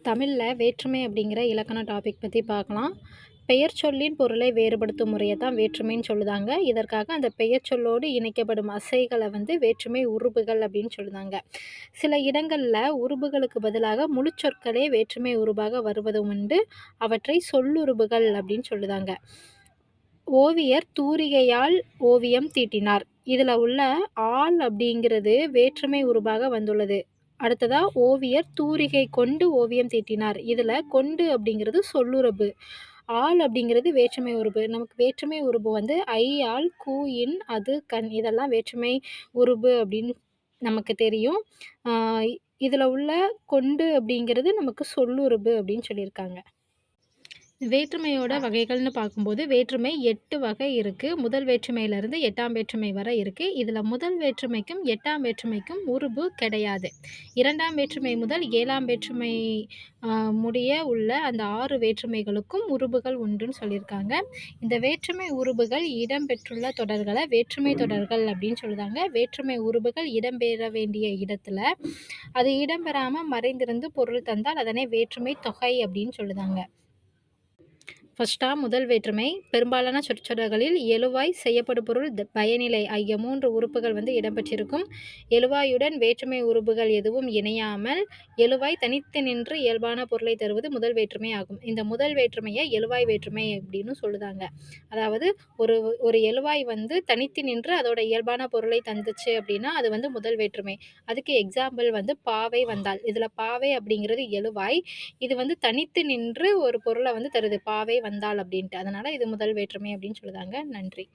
தமிழ்ல வேற்றுமை அப்படிங்கிற இலக்கண டாபிக் பத்தி பார்க்கலாம். பெயர் சொல்லின் பொருளை வேறுபடுத்தும் முறைய தான் வேற்றுமைன்னு சொல்லுதாங்க. இதற்காக அந்த பெயர் சொல்லோடு இணைக்கப்படும் அசைகள வேற்றுமை உருபுகள் அப்படின்னு சொல்லுதாங்க. சில இடங்கள்ல உருபுகளுக்கு பதிலாக முழுச்சொற்களே வேற்றுமை உருபாக வருவதும் உண்டு. அவற்றை சொல்லுருபுகள் அப்படின்னு சொல்லுதாங்க. ஓவியர் தூரிகையால் ஓவியம் தீட்டினார். இதுல உள்ள ஆல் அப்படிங்கிறது வேற்றுமை உருபாக வந்துள்ளது. அடுத்ததா ஓவியர் தூரிகை கொண்டு ஓவியம் தீட்டினார். இதுல கொண்டு அப்படிங்கிறது சொல்லுறவு. ஆல் அப்படிங்கிறது வேற்றுமை உருபு. நமக்கு வேற்றுமை உருபு ஐ, ஆல், கூ, இன், அது, கண் இதெல்லாம் வேற்றுமை உருபு அப்படின்னு நமக்கு தெரியும். ஆ இதுல உள்ள கொண்டு அப்படிங்கிறது நமக்கு சொல்லுருபு அப்படின்னு சொல்லியிருக்காங்க. வேற்றுமையோட வகைகள்னு பார்க்கும்போது, வேற்றுமை 8 வகை இருக்கு. முதல் வேற்றுமையிலிருந்து 8ஆம் வேற்றுமை வரை இருக்கு. இதுல முதல் வேற்றுமைக்கும், 8ஆம் வேற்றுமைக்கும் உருபு கிடையாது. 2ஆம் வேற்றுமை முதல் 7ஆம் வேற்றுமை முடிய உள்ள அந்த 6 வேற்றுமைகளுக்கும் உருபுகள் உண்டுன்னு சொல்லியிருக்காங்க. இந்த வேற்றுமை உருபுகள் இடம்பெற்றுள்ள தொடர்கள வேற்றுமை தொடர்கள் அப்படின்னு சொல்லுதாங்க. வேற்றுமை உருபுகள் இடம்பெற வேண்டிய இடத்துல, அது இடம்பெறாம மறைந்திருந்து பொருள் தந்தால் அதனை வேற்றுமை தொகை அப்படின்னு சொல்லுதாங்க. முதல் வேற்றுமை பெரும்பாலான சொற்றொடர்களில் எழுவாய், செய்யப்படுபொருள், பயனிலை ஆகிய 3 உறுப்புகள் இடம்பெற்றிருக்கும். எழுவாயுடன் வேற்றுமை உறுப்புகள் எதுவும் இணையாமல் எழுவாய் தனித்து நின்று இயல்பான பொருளை தருவது முதல் வேற்றுமை ஆகும். இந்த முதல் வேற்றுமையை எழுவாய் வேற்றுமை அப்படின்னு சொல்லுதாங்க. அதாவது ஒரு ஒரு எழுவாய் தனித்து நின்று அதோட இயல்பான பொருளை தந்துச்சு அப்படின்னா அது முதல் வேற்றுமை. அதுக்கு எக்ஸாம்பிள் பாவை வந்தாள். இதுல பாவை அப்படிங்கிறது எழுவாய். இது தனித்து நின்று ஒரு பொருளை தருது. பாவை வந்தாள் அப்படின்ட்டு. அதனால இது முதல் வேற்றுமை அப்படின்னு சொல்லுதாங்க. நன்றி.